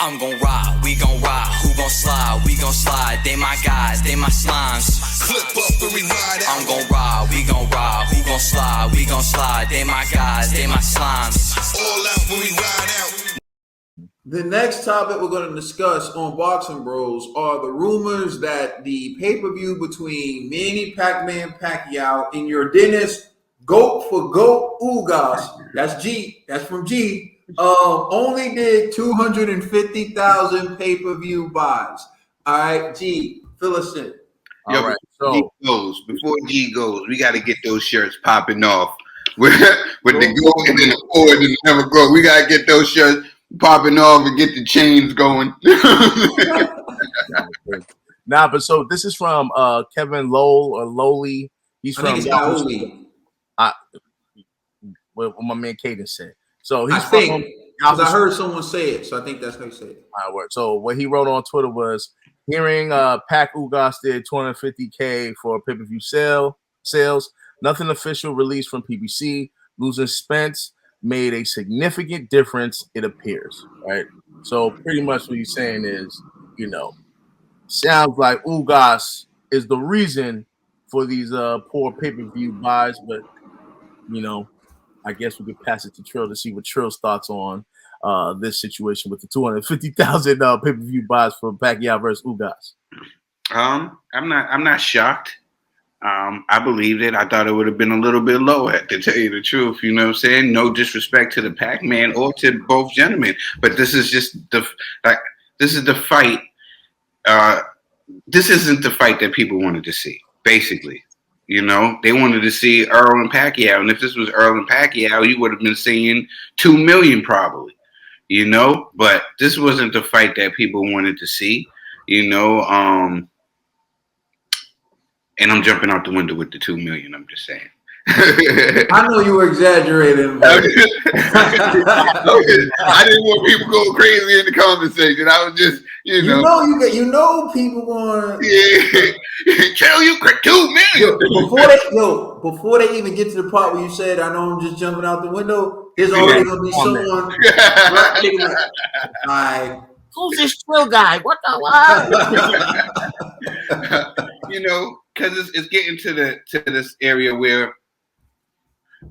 I'm gon' ride, we gon' ride, who gon' slide, we gon' slide, they my guys, they my slimes. Clip up the ride out. I'm gon' ride, we gon' ride, who gon' slide, we gon' slide, they my guys, they my slimes. All out when we ride out. The next topic we're going to discuss on Boxing Bros are the rumors that the pay-per-view between Manny Pacman Pacquiao and Yordenis GOAT for GOAT Ugas, that's G, that's from G, only did 250,000 pay-per-view buys. All right, G, fill us in. Yo, All right, before G goes, we got to get those shirts popping off with the go and then the forward and the never go. We got to get those shirts popping off and get the chains going. Nah, but so this is from Kevin Lowell or Lowley. He's from what my man Caden said. So he's because I heard someone say it, so I think that's how you say it. All right, so what he wrote on Twitter was hearing Pac Ugas did 250K for pay-per-view sales. Nothing official released from PBC. Losing Spence made a significant difference, it appears, right? So pretty much what he's saying is, sounds like Ugas is the reason for these poor pay-per-view buys, but I guess we could pass it to Trill to see what Trill's thoughts on this situation with the 250,000 pay-per-view buys for Pacquiao versus Ugas. I'm not shocked. I believed it. I thought it would have been a little bit lower, to tell you the truth. You know what I'm saying? No disrespect to the Pac-Man or to both gentlemen, but this is just this is the fight. This isn't the fight that people wanted to see. Basically, they wanted to see Earl and Pacquiao, and if this was Earl and Pacquiao, you would have been seeing 2 million probably. But this wasn't the fight that people wanted to see. And I'm jumping out the window with the 2 million. I'm just saying. I know you were exaggerating. I didn't want people going crazy in the conversation. I was just, people going. Yeah, tell you 2 million. Before they even get to the part where you said, "I know I'm just jumping out the window," there's already gonna be someone. Who's this Trill guy? What the what? Because it's getting to this area where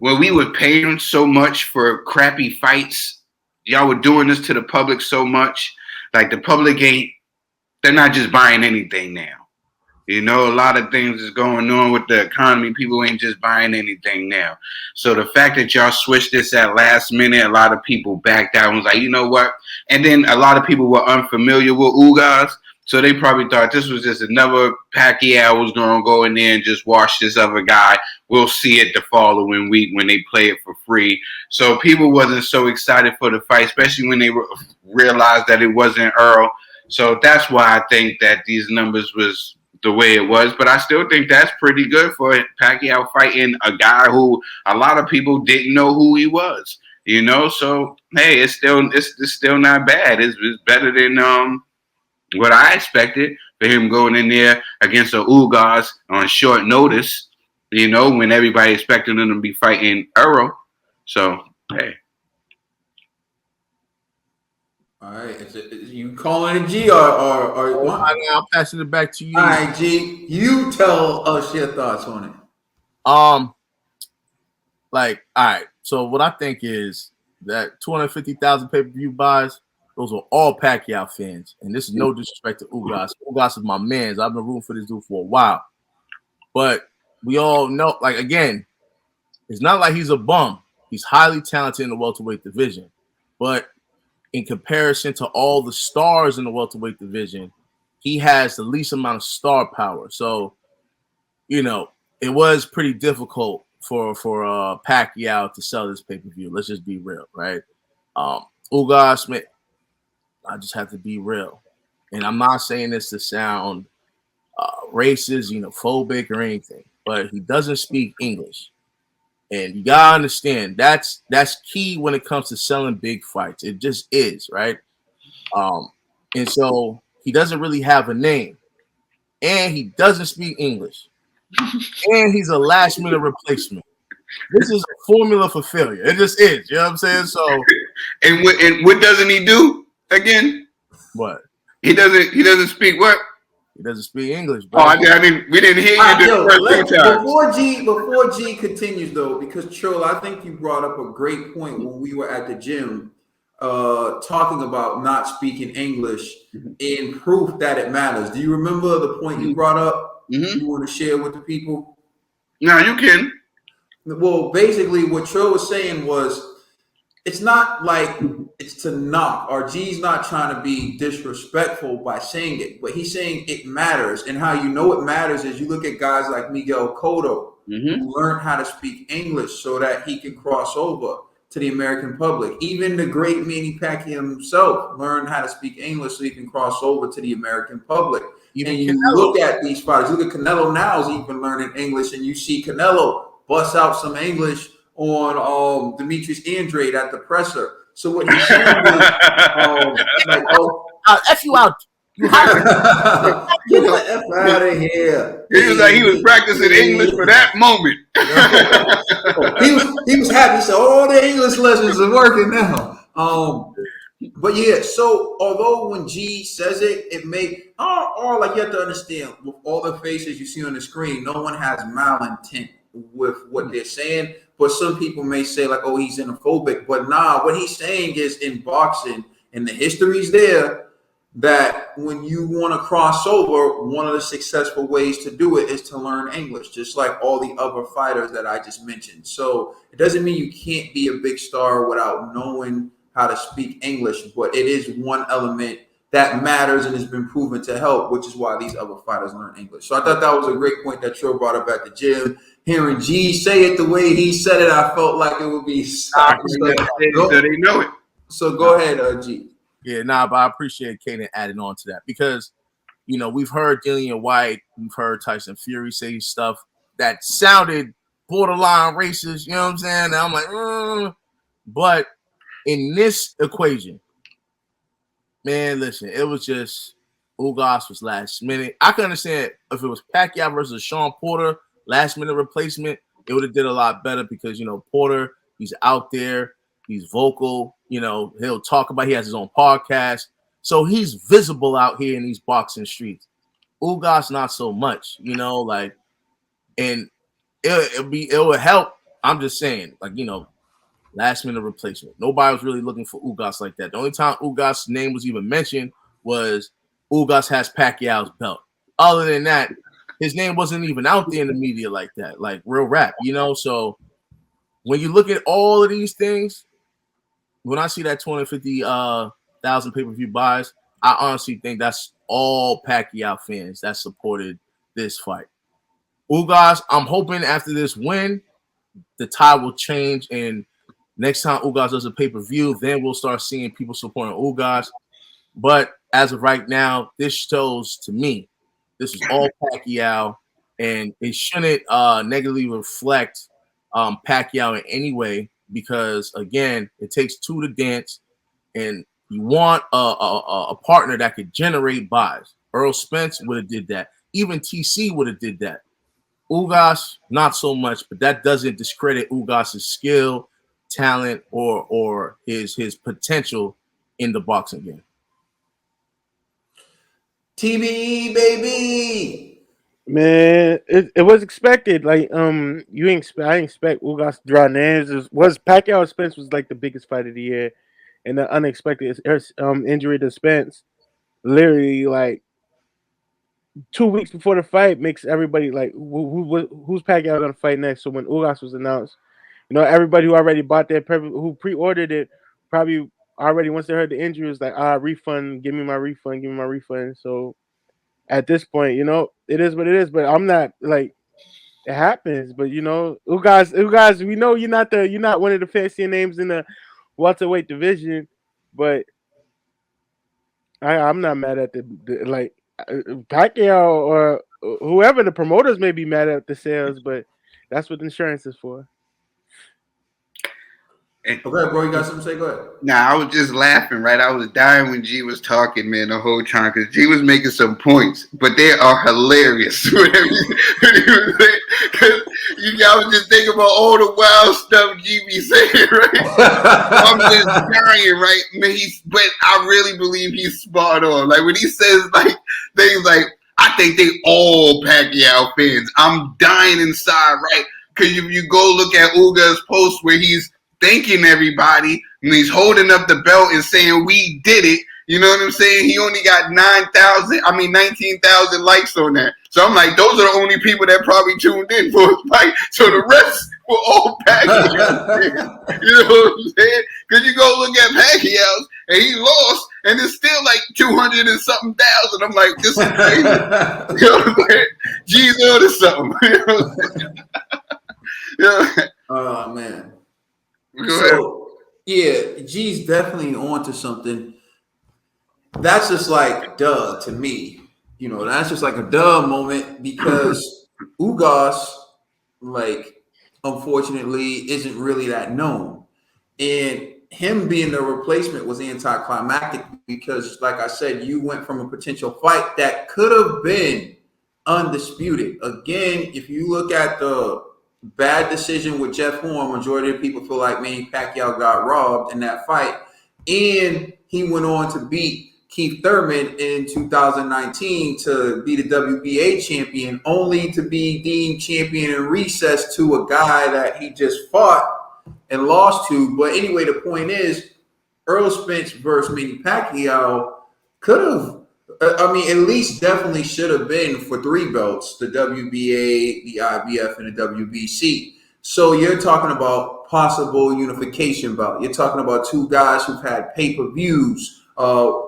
we were paying so much for crappy fights. Y'all were doing this to the public so much. Like the public they're not just buying anything now. A lot of things is going on with the economy. People ain't just buying anything now. So the fact that y'all switched this at last minute, a lot of people backed out and was like, you know what? And then a lot of people were unfamiliar with Ugas. So they probably thought this was just another Pacquiao was going to go in there and just wash this other guy. We'll see it the following week when they play it for free. So people wasn't so excited for the fight, especially when they realized that it wasn't Earl. So that's why I think that these numbers was the way it was. But I still think that's pretty good for Pacquiao fighting a guy who a lot of people didn't know who he was. So hey, it's still not bad. It's better than what I expected for him going in there against a Ugas on short notice, when everybody expected him to be fighting Earl. So, hey. All right. You calling it G or I'll pass it back to you. All right, G. You tell us your thoughts on it. All right. So what I think is that 250,000 pay-per-view buys, those are all Pacquiao fans. And this is no disrespect to Ugas. Ugas is my man. I've been rooting for this dude for a while. But we all know, again, it's not like he's a bum. He's highly talented in the welterweight division. But in comparison to all the stars in the welterweight division, he has the least amount of star power. So, it was pretty difficult for Pacquiao to sell this pay-per-view. Let's just be real, right? Ugas, man, I just have to be real. And I'm not saying this to sound racist, phobic or anything, but he doesn't speak English. And you gotta understand that's key when it comes to selling big fights. It just is, right? And so he doesn't really have a name, and he doesn't speak English, and he's a last minute replacement. This is a formula for failure. It just is. You know what I'm saying? So, and what doesn't he do again? What? He doesn't speak what? He doesn't speak English, Oh, bro. we didn't hear All you right, the yo, first two times. before G continues though, because Trill, I think you brought up a great point when we were at the gym, talking about not speaking English in proof that it matters. Do you remember the point you brought up? Mm-hmm. You want to share with the people? Now you can. Well, basically, what Trill was saying was it's not like it's to knock or G's not trying to be disrespectful by saying it, but he's saying it matters. And how you know it matters is you look at guys like Miguel Cotto Mm-hmm. who learned how to speak English so that he can cross over to the American public. Even the great Manny Pacquiao himself learned how to speak English so he can cross over to the American public. Even And you Canelo. look at these fighters, look at Canelo now is even learning English, and you see Canelo bust out some English on Demetrius Andrade at the presser. So what he's saying is, like, oh, F you out. You hired. get the F out of here. He was like he was practicing English for that moment. He was happy. He said, "All the English lessons are working now." But yeah. So although when G says it, it may or like you have to understand with all the faces you see on the screen, no one has malintent with what they're saying. But some people may say like, "Oh, he's xenophobic," but nah. What he's saying is in boxing, and the history's there, that when you want to cross over, one of the successful ways to do it is to learn English, just like all the other fighters that I just mentioned. So it doesn't mean you can't be a big star without knowing how to speak English, but it is one element that matters and has been proven to help, which is why these other fighters learn English. So I thought that was a great point that Trill brought up at the gym. Hearing G say it the way he said it, I felt like it would be So they know it. So go ahead, G. Yeah, but I appreciate Kaden adding on to that because, we've heard Dillian White, we've heard Tyson Fury say stuff that sounded borderline racist, you know what I'm saying? And I'm like, But in this equation, man, listen, it was just Ugas was last minute. I can understand if it was Pacquiao versus Sean Porter, last minute replacement, it would have did a lot better because, Porter, he's out there, he's vocal, he'll talk about, he has his own podcast. So he's visible out here in these boxing streets. Ugas, not so much, and it would help. I'm just saying, last minute replacement. Nobody was really looking for Ugas like that. The only time Ugas' name was even mentioned was Ugas has Pacquiao's belt. Other than that, his name wasn't even out there in the media like that, like real rap, So when you look at all of these things, when I see that 250,000 pay-per-view buys, I honestly think that's all Pacquiao fans that supported this fight. Ugas, I'm hoping after this win, the tide will change, and next time Ugas does a pay-per-view, then we'll start seeing people supporting Ugas. But as of right now, this shows to me this is all Pacquiao, and it shouldn't negatively reflect Pacquiao in any way because, again, it takes two to dance, and you want a partner that could generate buys. Earl Spence would have did that. Even TC would have did that. Ugas, not so much, but that doesn't discredit Ugas' skill, talent, or his potential in the boxing game. TBE, baby. Man, it was expected. Like I didn't expect Ugas to draw names. Was Pacquiao Spence was like the biggest fight of the year, and the unexpected injury to Spence, literally like 2 weeks before the fight, makes everybody like who's Pacquiao gonna fight next. So when Ugas was announced, everybody who already bought that who pre-ordered it probably already once they heard the injury was like refund, give me my refund. So at this point, it is what it is. But I'm not like it happens. But Ugas, we know you're not one of the fancier names in the welterweight division. But I'm not mad at the Pacquiao or whoever the promoters may be mad at the sales, but that's what insurance is for. And, Okay, bro, you got something to say? Go ahead. nah, I was just laughing, right? I was dying when G was talking, man, the whole time, because G was making some points, but they are hilarious. Because I was just thinking about all the wild stuff G be saying, right? I'm just dying, right? Man, but I really believe he's spot on. Like when he says like things like, I think they all Pacquiao fans. I'm dying inside, right? Because if you go look at Ugas' post where he's thanking everybody and he's holding up the belt and saying we did it. You know what I'm saying? He only got 19,000 likes on that. So I'm like, those are the only people that probably tuned in for his fight. So the rest were all Pacquiao fans. You know what I'm saying? Because you go look at Pacquiao's and he lost, and it's still like 200 and something thousand. I'm like, this is crazy. You know what I'm saying? G's on to something. You know what I'm saying? You know? Oh man. Go ahead. So yeah, G's definitely onto something. That's just like duh to me. You know, that's just like a duh moment because Ugas, like, unfortunately, isn't really that known. And him being the replacement was anticlimactic because, like I said, you went from a potential fight that could have been undisputed. Again, if you look at the bad decision with Jeff Horn, majority of people feel like Manny Pacquiao got robbed in that fight. And he went on to beat Keith Thurman in 2019 to be the WBA champion, only to be deemed champion in recess to a guy that he just fought and lost to. But anyway, the point is, Earl Spence versus Manny Pacquiao could have, I mean, at least definitely should have been for 3 belts, the WBA, the IBF, and the WBC. So you're talking about possible unification bout. You're talking about 2 guys who've had pay-per-views.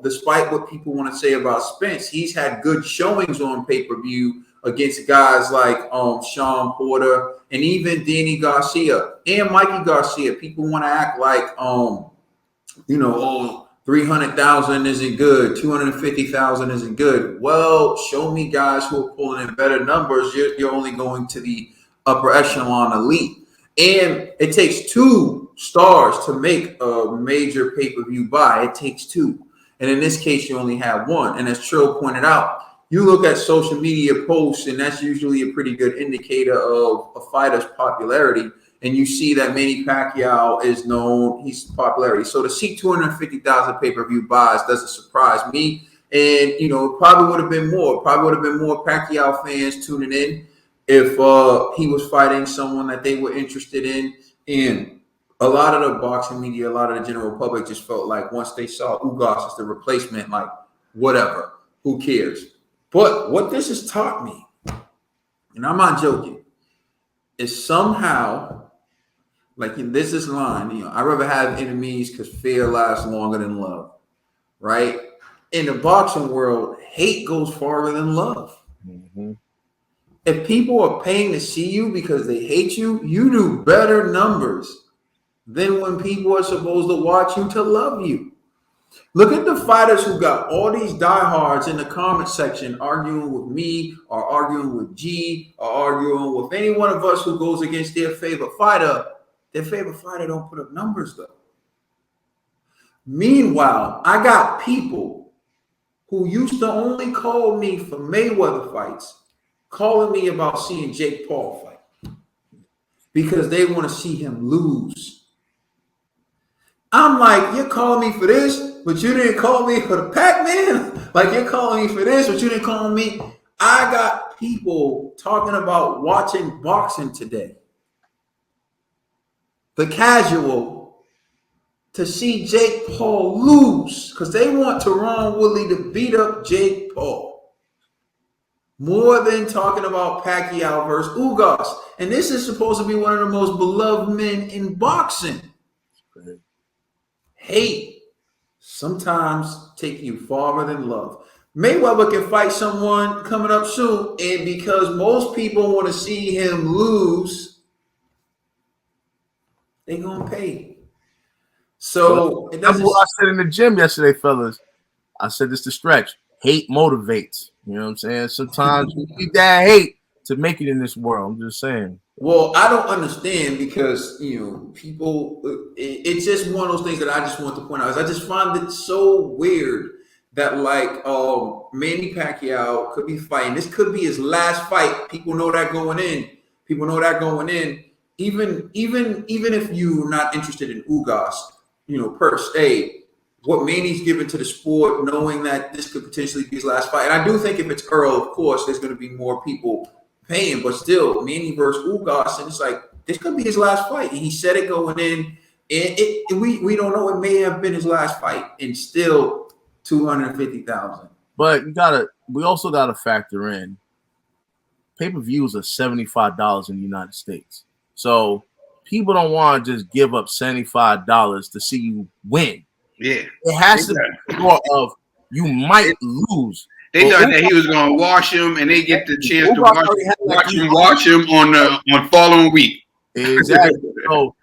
Despite what people want to say about Spence, he's had good showings on pay-per-view against guys like Sean Porter and even Danny Garcia and Mikey Garcia. People want to act like, 300,000 isn't good, 250,000 isn't good. Well, show me guys who are pulling in better numbers. You're only going to the upper echelon elite. And it takes 2 stars to make a major pay-per-view buy. It takes 2. And in this case, you only have 1. And as Trill pointed out, you look at social media posts, and that's usually a pretty good indicator of a fighter's popularity. And you see that Manny Pacquiao is known, he's popularity. So to see 250,000 pay-per-view buys doesn't surprise me. And, it probably would have been more. Probably would have been more Pacquiao fans tuning in if he was fighting someone that they were interested in. And a lot of the boxing media, a lot of the general public just felt like once they saw Ugas as the replacement, like, whatever, who cares? But what this has taught me, and I'm not joking, is somehow, like in this line, I'd rather have enemies because fear lasts longer than love, right? In the boxing world, hate goes farther than love. Mm-hmm. If people are paying to see you because they hate you, you do better numbers than when people are supposed to watch you to love you. Look at the fighters who got all these diehards in the comment section arguing with me or arguing with G or arguing with any one of us who goes against their favorite fighter. Their favorite fighter don't put up numbers, though. Meanwhile, I got people who used to only call me for Mayweather fights calling me about seeing Jake Paul fight because they want to see him lose. I'm like, you're calling me for this, but you didn't call me for the Pac-Man? Like, you're calling me for this, but you didn't call me? I got people talking about watching boxing today. The casual to see Jake Paul lose because they want Teron Woodley to beat up Jake Paul. More than talking about Pacquiao versus Ugas. And this is supposed to be one of the most beloved men in boxing. Hate sometimes take you farther than love. Mayweather can fight someone coming up soon, and because most people want to see him lose, they're going to pay. So it That's doesn't. what I said in the gym yesterday, fellas. I said this to Stretch. Hate motivates. You know what I'm saying? Sometimes you need that hate to make it in this world. I'm just saying. Well, I don't understand because people. It's just one of those things that I just want to point out. Is I just find it so weird that Manny Pacquiao could be fighting. This could be his last fight. People know that going in. Even if you're not interested in Ugas, per se, what Manny's given to the sport, knowing that this could potentially be his last fight. And I do think if it's Earl, of course, there's going to be more people paying, but still, Manny versus Ugas, and it's like this could be his last fight. And he said it going in, and we don't know. It may have been his last fight, and still 250,000. But we also gotta factor in pay-per-views are $75 in the United States, so people don't want to just give up $75 to see you win. Yeah, it has to be more of you might lose. They thought that he was going to wash him, and they get the chance to watch him on following week. Exactly. So,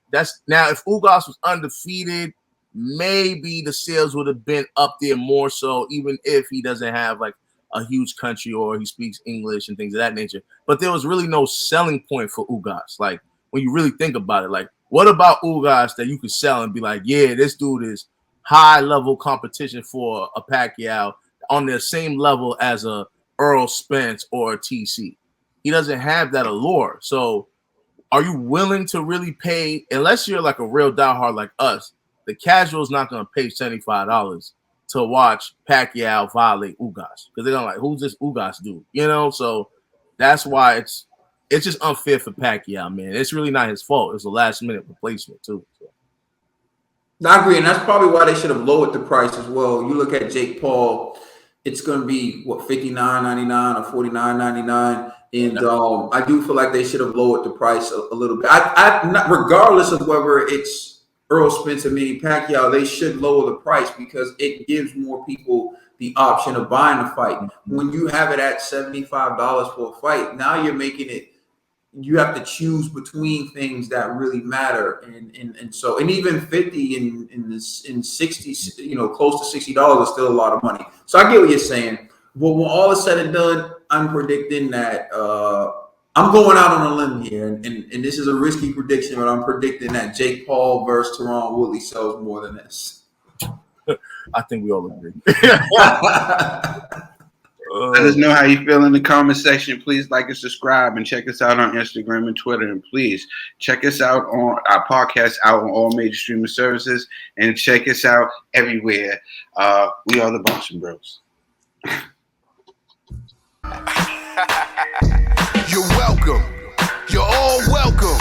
that's now if Ugas was undefeated, maybe the sales would have been up there more so, even if he doesn't have like a huge country or he speaks English and things of that nature. But there was really no selling point for Ugas. Like when you really think about it, like what about Ugas that you could sell and be like, yeah, this dude is high level competition for a Pacquiao on the same level as a Earl Spence or a TC. He doesn't have that allure. So are you willing to really pay, unless you're like a real diehard like us, the casual is not going to pay $75 to watch Pacquiao violate Ugas because they're going to like, who's this Ugas dude? So that's why it's just unfair for Pacquiao, man. It's really not his fault. It's a last minute replacement too. So. I agree, and that's probably why they should have lowered the price as well. You look at Jake Paul, it's going to be what $59.99 or $49.99, and I do feel like they should have lowered the price a little bit. Not regardless of whether it's Earl Spence or Manny Pacquiao, they should lower the price because it gives more people the option of buying a fight. When you have it at $75 for a fight, now you're making it. You have to choose between things that really matter, and so even 50 in 60, close to $60 is still a lot of money. So I get what you're saying. But when all is said and done, I'm predicting that I'm going out on a limb here, and this is a risky prediction, but I'm predicting that Jake Paul versus Tyron Woodley sells more than this. I think we all agree. Let us know how you feel in the comment section. Please like and subscribe and check us out on Instagram and Twitter. And please check us out on our podcast out on all major streaming services and check us out everywhere. We are the Boxing Bros. You're welcome. You're all welcome.